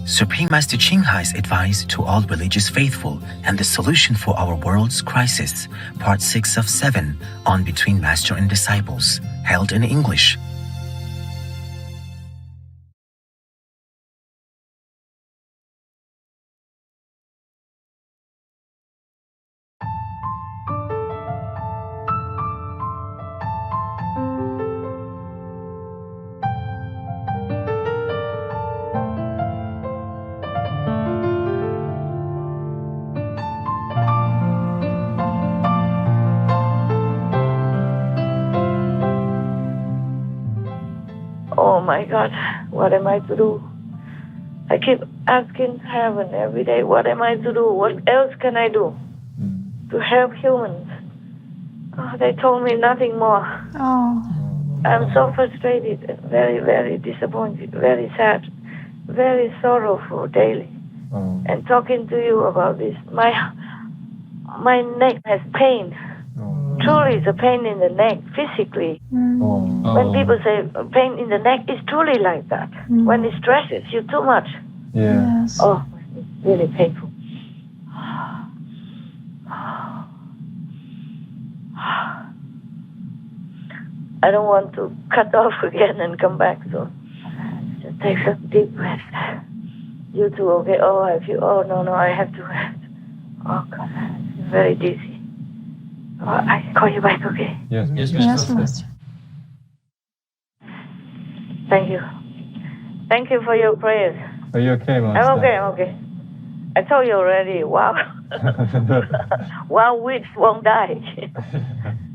Supreme Master Ching Hai's advice to all religious faithful and the solution for our world's crisis, Part 6 of 7, on Between Master and Disciples, held in English. Oh my God, what am I to do? I keep asking heaven every day, what am I to do? What else can I do to help humans? Oh, they told me nothing more. Oh. I'm so frustrated, very, very disappointed, very sad, very sorrowful daily. And talking to you about this, my neck has pain. Truly, it's a pain in the neck, physically. When people say pain in the neck, it's truly like that. When it stresses you too much. Yeah. Yes. Oh, it's really painful. I don't want to cut off again and come back, so just take some deep breath. You too, okay? Oh, no, I have to rest. Oh, God, I'm very dizzy. Oh, I call you back, okay? Yes, Master. Thank you. Thank you for your prayers. Are you okay, Master? I'm okay. I told you already, wow. Wild weeds won't die.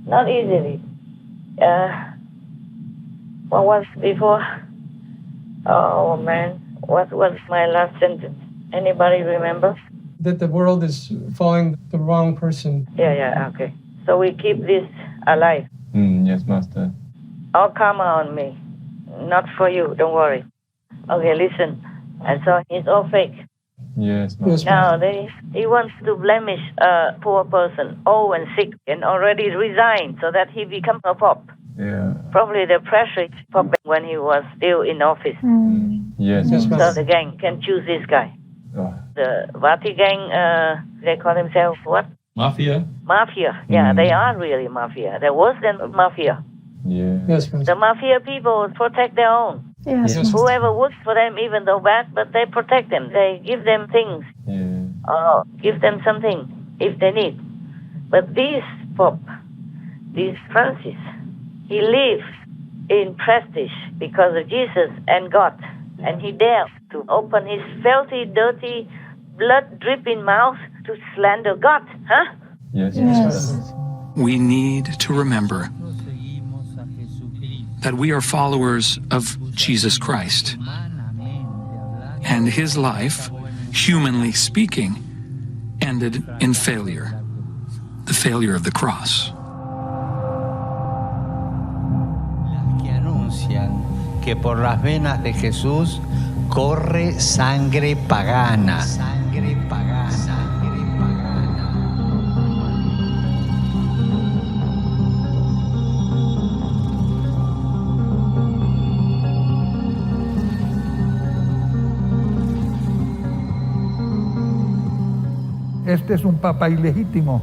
Not easily. What was before? Oh, man. What was my last sentence? Anybody remember? That the world is following the wrong person. Yeah, okay. So we keep this alive. Yes, Master. All karma on me. Not for you, don't worry. Okay, listen. And so it's all fake. Yes, Master. Now, he wants to blemish a poor person, old and sick, and already resigned so that he becomes a pope. Yeah. Probably the pressure pope when he was still in office. Yes, Yes, Master. So the gang can choose this guy. Oh. The Vati gang, they call themselves what? Mafia? Mafia. Yeah, they are really mafia. They're worse than mafia. Yeah. Yes, Master. The mafia people protect their own. Yes. Yes. Whoever works for them, even though bad, but they protect them. They give them things, Yeah. give them something if they need. But this Pope, this Francis, he lives in prestige because of Jesus and God. And he dares to open his filthy, dirty, blood-dripping mouth to slander God, huh? Yes, Yes. Master. We need to remember that we are followers of Jesus Christ. And his life, humanly speaking, ended in failure, the failure of the cross. Que anuncian que por las venas de Jesús corre sangre pagana. Sangre pagana. Sangre pagana. Este es un papa ilegítimo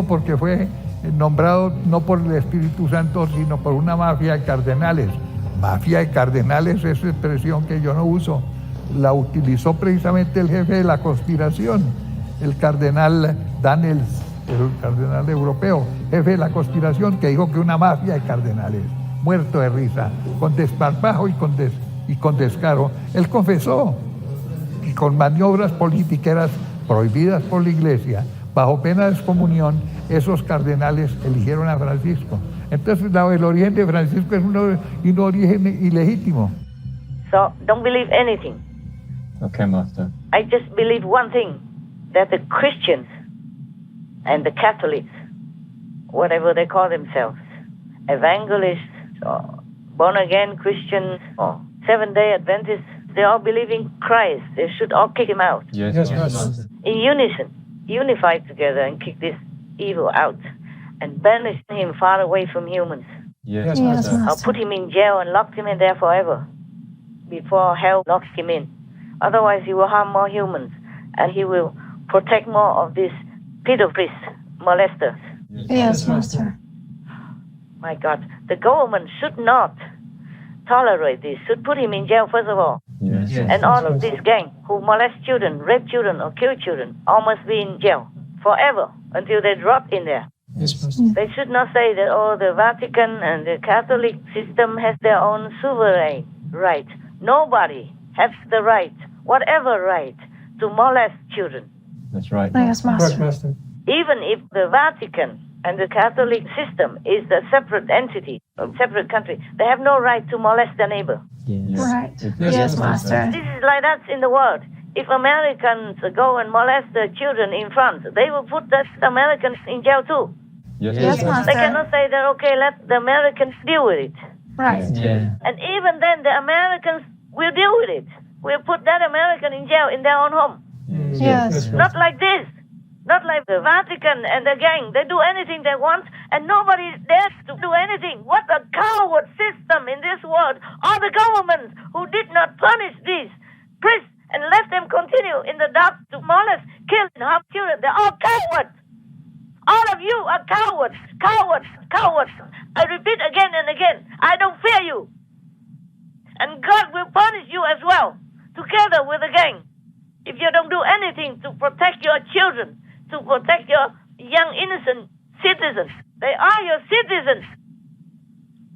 porque fue nombrado no por el Espíritu Santo, sino por una mafia de cardenales. Mafia de cardenales es expresión que yo no uso. La utilizó precisamente el jefe de la conspiración, el cardenal Daniels, el cardenal europeo, jefe de la conspiración, que dijo que una mafia de cardenales, muerto de risa, con desparpajo y con descaro. Él confesó, y con maniobras politiqueras prohibidas por la Iglesia, bajo pena de excomunión, esos cardenales eligieron a Francisco. Entonces, el origen de Francisco es un origen ilegítimo. So don't believe anything. Okay, Master. I just believe one thing, that the Christians and the Catholics, whatever they call themselves, evangelists, or born-again Christians, or Seventh-day Adventists, they all believe in Christ. They should all kick him out. Yes, Yes, Master. Master. In unison, unified together and kick this evil out and banish him far away from humans. Yes, Yes, Master. Or put him in jail and lock him in there forever before hell locks him in. Otherwise, he will harm more humans, and he will protect more of these pedo priests, molesters. Yes, Master. My God, the government should not tolerate this. Should put him in jail first of all. Yes. And all of this gang who molest children, rape children, or kill children, all must be in jail forever until they drop in there. Yes, Master. They should not say that, oh, the Vatican and the Catholic system has their own sovereign right. Nobody has the right, whatever right, to molest children. That's right. Yes, Correct, Master. Master. Even if the Vatican and the Catholic system is a separate entity, a separate country, they have no right to molest their neighbor. Yes. Right. Yes, Yes, Master. Master. This is like that in the world. If Americans go and molest the children in France, they will put the Americans in jail too. Yes. Yes, They Master. cannot say that, okay, let the Americans deal with it. Right. Yeah. And even then, the Americans will deal with it. We'll put that American in jail in their own home. Yes. Not like this. Not like the Vatican and the gang. They do anything they want, and nobody dares to do anything. What a coward system in this world. All the governments who did not punish these priests and let them continue in the dark to molest, kill, and harm children, they're all cowards. All of you are cowards, cowards, cowards. I repeat again and again, I don't fear you. And God will punish you as well, together with the gang, if you don't do anything to protect your children, to protect your young innocent citizens. They are your citizens.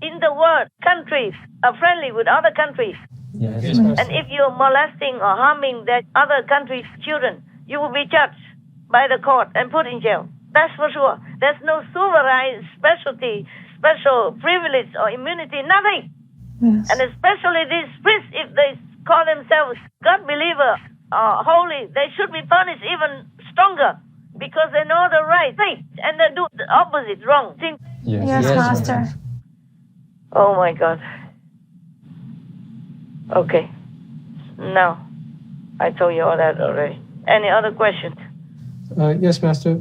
In the world, countries are friendly with other countries. Yes. Yes, Master. And if you're molesting or harming that other country's children, you will be judged by the court and put in jail. That's for sure. There's no sovereign specialty, special privilege or immunity, nothing. Yes. And especially these priests, if they call themselves God believer or holy, they should be punished even stronger because they know the right thing and they do the opposite, wrong thing. Yes. Yes, Master. Oh my God. Okay. Now, I told you all that already. Any other questions? Yes, Master.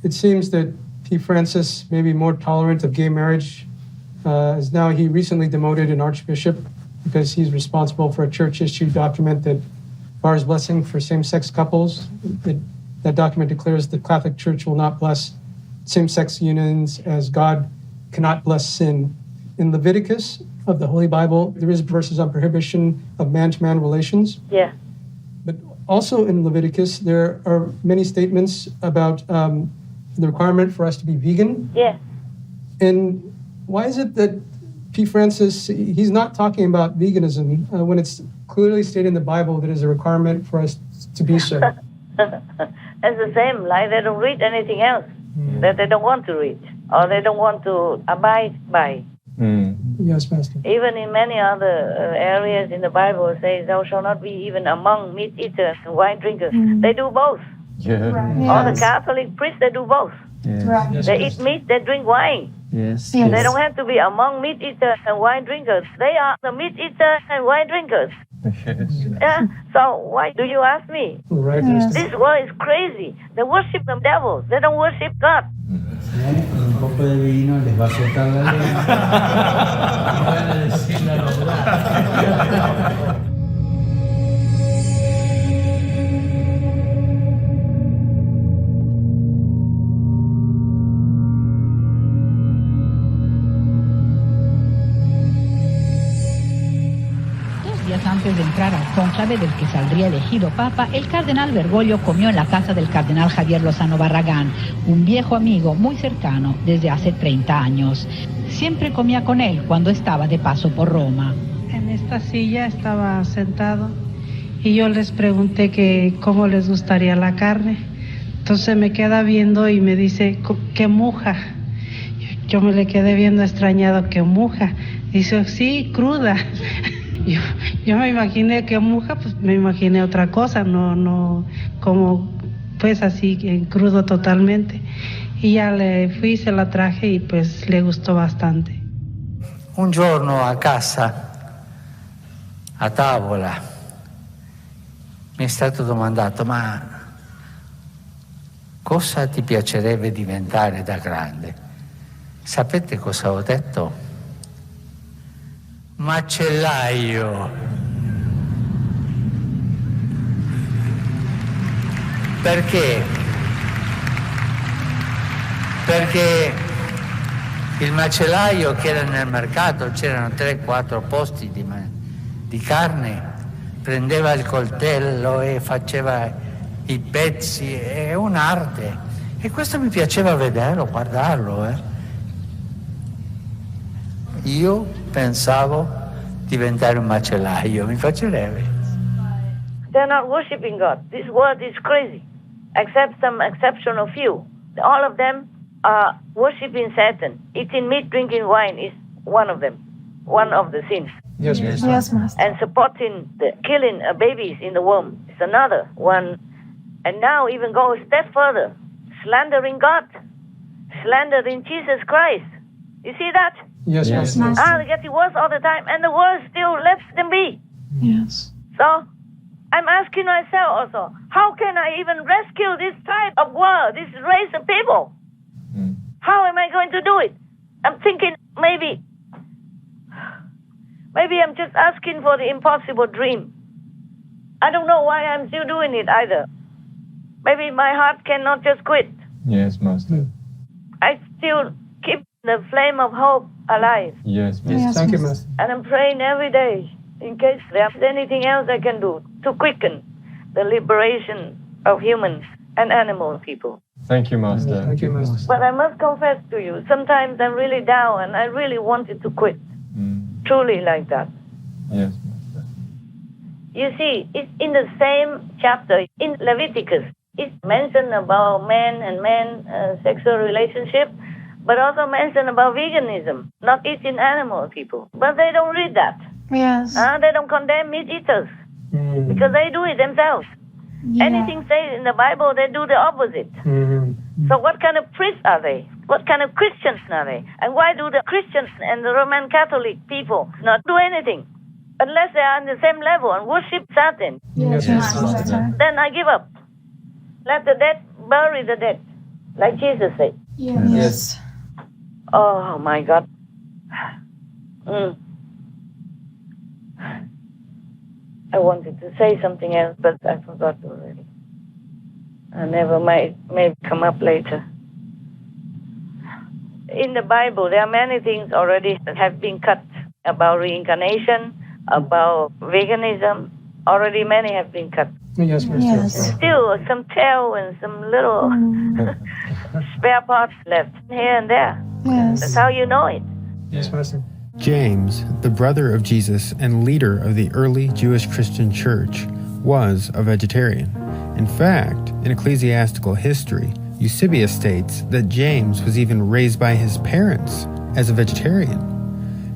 It seems that P. Francis may be more tolerant of gay marriage, as now he recently demoted an archbishop because he's responsible for a church-issued document that bars blessing for same-sex couples. That document declares the Catholic Church will not bless same-sex unions as God cannot bless sin. In Leviticus of the Holy Bible, there is verses on prohibition of man-to-man relations. Yeah. But also in Leviticus, there are many statements about the requirement for us to be vegan. Yeah. And why is it that P. Francis, he's not talking about veganism when it's clearly stated in the Bible that is a requirement for us to be so? That's the same, like they don't read anything else that they don't want to read or they don't want to abide by. Yes, Master. Even in many other areas in the Bible, it says, thou shalt not be even among meat eaters and wine drinkers. They do both. Yeah. All the Yes. Catholic priests, they do both. Right. Yes, They Master. eat meat, they drink wine. Yes. Yes. They don't have to be among meat eaters and wine drinkers. They are the meat eaters and wine drinkers. Yes. Yeah? So why do you ask me? Right, Yes. Master. This world is crazy. They worship the devil. They don't worship God. Un poco de vino les va a soltar la lengua. Van a decir la verdad. Días antes de entrar al cónclave del que saldría elegido papa, el cardenal Bergoglio comió en la casa del cardenal Javier Lozano Barragán, un viejo amigo muy cercano desde hace 30 años. Siempre comía con él cuando estaba de paso por Roma. En esta silla estaba sentado y yo les pregunté que cómo les gustaría la carne. Entonces me queda viendo y me dice, ¿qué muja? Yo me le quedé viendo extrañado, ¿qué muja? Dice, sí, cruda. Yo me imaginé que muja, pues me imaginé otra cosa, no como pues así en crudo totalmente. Y ya le fui, se la traje y pues le gustó bastante. Un giorno a casa, a tavola, mi è stato domandato, ma cosa ti piacerebbe diventare da grande? Sapete cosa ho detto? Macellaio. Perché? Perché il macellaio che era nel mercato, c'erano 3-4 posti di carne, prendeva il coltello e faceva i pezzi, è un'arte. E questo mi piaceva vederlo, guardarlo. Io pensavo diventare un macellaio, mi piacerebbe. They're not worshiping God. This world is crazy, except some exceptional few. All of them are worshiping Satan. Eating meat, drinking wine is one of them, one of the sins. Yes, Master. Yes, Master. And supporting the killing babies in the womb is another one. And now even go a step further, slandering God, slandering Jesus Christ. You see that? Yes, Yes, Master. They get worse all the time, and the world still lets them be. Yes. So I'm asking myself also, how can I even rescue this type of world, this race of people? How am I going to do it? I'm thinking maybe I'm just asking for the impossible dream. I don't know why I'm still doing it either. Maybe my heart cannot just quit. Yes, Master. I still keep the flame of hope alive. Yes, Master. Yes, Thank you, Master. Master. And I'm praying every day in case there's anything else I can do to quicken the liberation of humans and animal people. Thank you, Master. Thank you, Master. But I must confess to you, sometimes I'm really down and I really wanted to quit. Truly like that. Yes, Master. You see, it's in the same chapter, in Leviticus, it's mentioned about man and man sexual relationship, but also mentioned about veganism, not eating animal people. But they don't read that. Yes. They don't condemn meat eaters because they do it themselves. Yeah. Anything said in the Bible, they do the opposite. So what kind of priests are they? What kind of Christians are they? And why do the Christians and the Roman Catholic people not do anything? Unless they are on the same level and worship Satan. Yes, Master. Then I give up. Let the dead bury the dead, like Jesus said. Yes. Oh my God. I wanted to say something else, but I forgot already. Never mind, maybe come up later. In the Bible, there are many things already that have been cut about reincarnation, about veganism. Already many have been cut. Yes, Master. Yes. Still, some tail and some little spare parts left here and there. That's Yes. how you know it. Yes, Master. James, the brother of Jesus and leader of the early Jewish Christian church, was a vegetarian. In fact, in ecclesiastical history, Eusebius states that James was even raised by his parents as a vegetarian.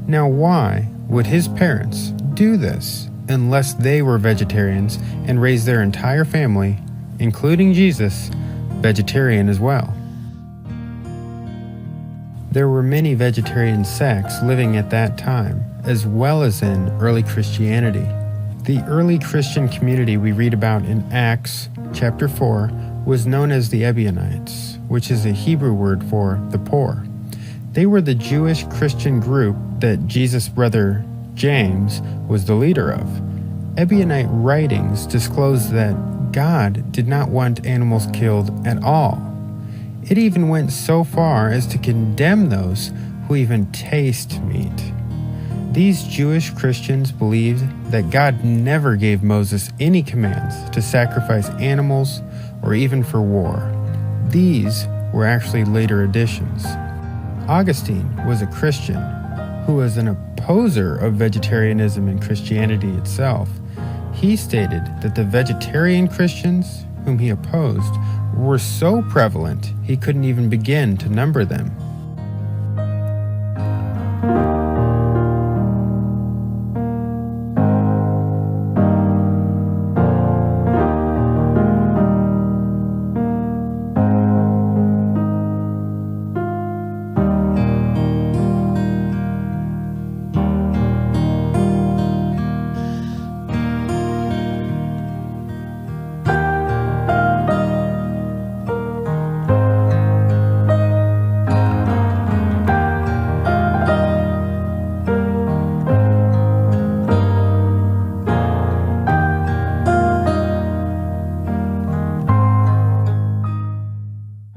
Now, why would his parents do this unless they were vegetarians and raised their entire family, including Jesus, vegetarian as well? There were many vegetarian sects living at that time, as well as in early Christianity. The early Christian community we read about in Acts chapter 4 was known as the Ebionites, which is a Hebrew word for the poor. They were the Jewish Christian group that Jesus' brother James was the leader of. Ebionite writings disclose that God did not want animals killed at all. It even went so far as to condemn those who even taste meat. These Jewish Christians believed that God never gave Moses any commands to sacrifice animals or even for war. These were actually later additions. Augustine was a Christian who was an opposer of vegetarianism and Christianity itself. He stated that the vegetarian Christians whom he opposed were so prevalent he couldn't even begin to number them.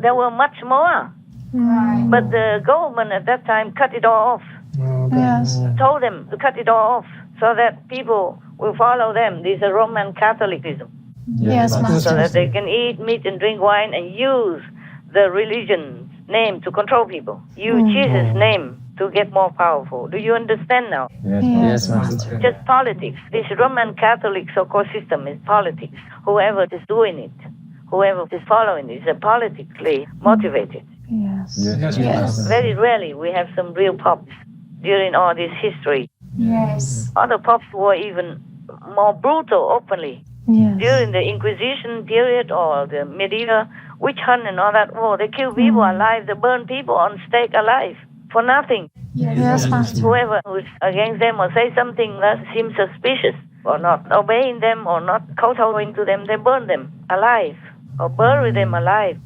there were much more. Right. But the government at that time cut it all off. Yes. Told them to cut it all off so that people will follow them. This is a Roman Catholicism. Yes, So Master. that they can eat meat and drink wine and use the religion's name to control people. Use Jesus' name to get more powerful. Do you understand now? Yes, Master. Just politics. This Roman Catholic so-called system is politics. Whoever is doing it, whoever is following it, is politically motivated. Yes. Yes. Very rarely we have some real popes during all this history. Yes. Other popes were even more brutal openly. Yes. During the Inquisition period or the medieval witch hunt and all that, they kill people alive, they burn people on stake alive for nothing. Yes, Master. Whoever who is against them or say something that seems suspicious or not obeying them or not kowtowing to them, they burn them alive or bury them alive.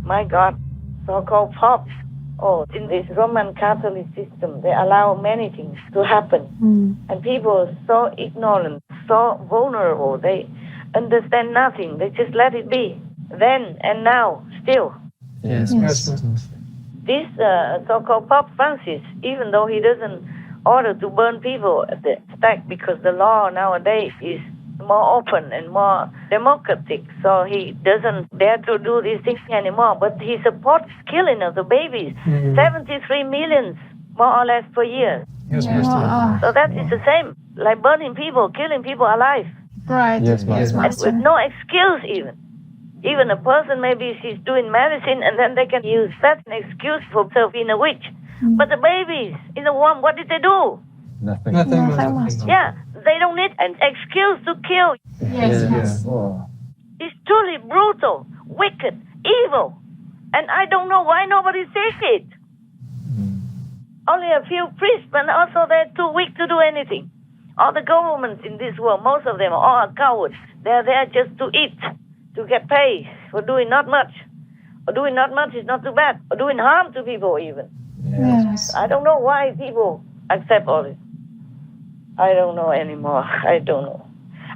My God, so-called popes, in this Roman Catholic system, they allow many things to happen. And people are so ignorant, so vulnerable, they understand nothing. They just let it be. Then and now, still. Yes. This so-called Pope Francis, even though he doesn't order to burn people at the stake because the law nowadays is more open and more democratic, so he doesn't dare to do these things anymore. But he supports killing of the babies, 73 million, more or less, per year. Yes, Master. So that is the same, like burning people, killing people alive. Right. Yes, Master. And with no excuse even. Even a person, maybe she's doing medicine, and then they can use that as an excuse for being a witch. But the babies in the womb, what did they do? Nothing. Nothing, Nothing, Master. Yeah, they don't need an excuse to kill. Yes. It's truly brutal, wicked, evil. And I don't know why nobody says it. Only a few priests, but also they're too weak to do anything. All the governments in this world, most of them are all cowards. They're there just to eat, to get paid for doing not much. Or doing not much is not too bad. Or doing harm to people even. Yes. I don't know why people accept all this. I don't know anymore. I don't know.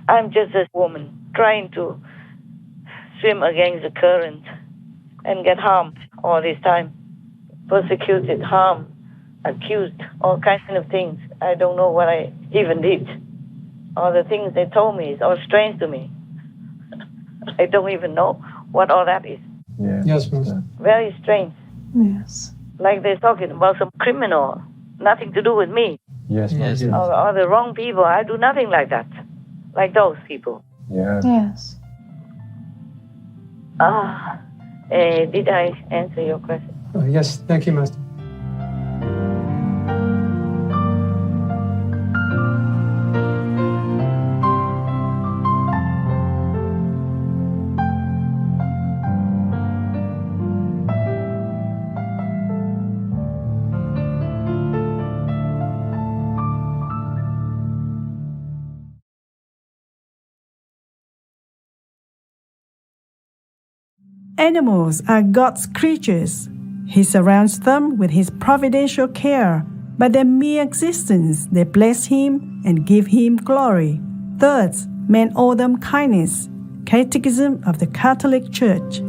I'm just a woman trying to swim against the current and get harmed all this time. Persecuted, harmed, accused, all kinds of things. I don't know what I even did. All the things they told me is all strange to me. I don't even know what all that is. Yes, Master. Very strange. Yes. Like they're talking about some criminal, nothing to do with me. Yes, Master. Or the wrong people. I do nothing like that. Like those people. Yes. Did I answer your question? Yes, thank you, Master. Animals are God's creatures. He surrounds them with His providential care By their mere existence, they bless him and give him glory. Third, men owe them kindness. Catechism of the Catholic Church.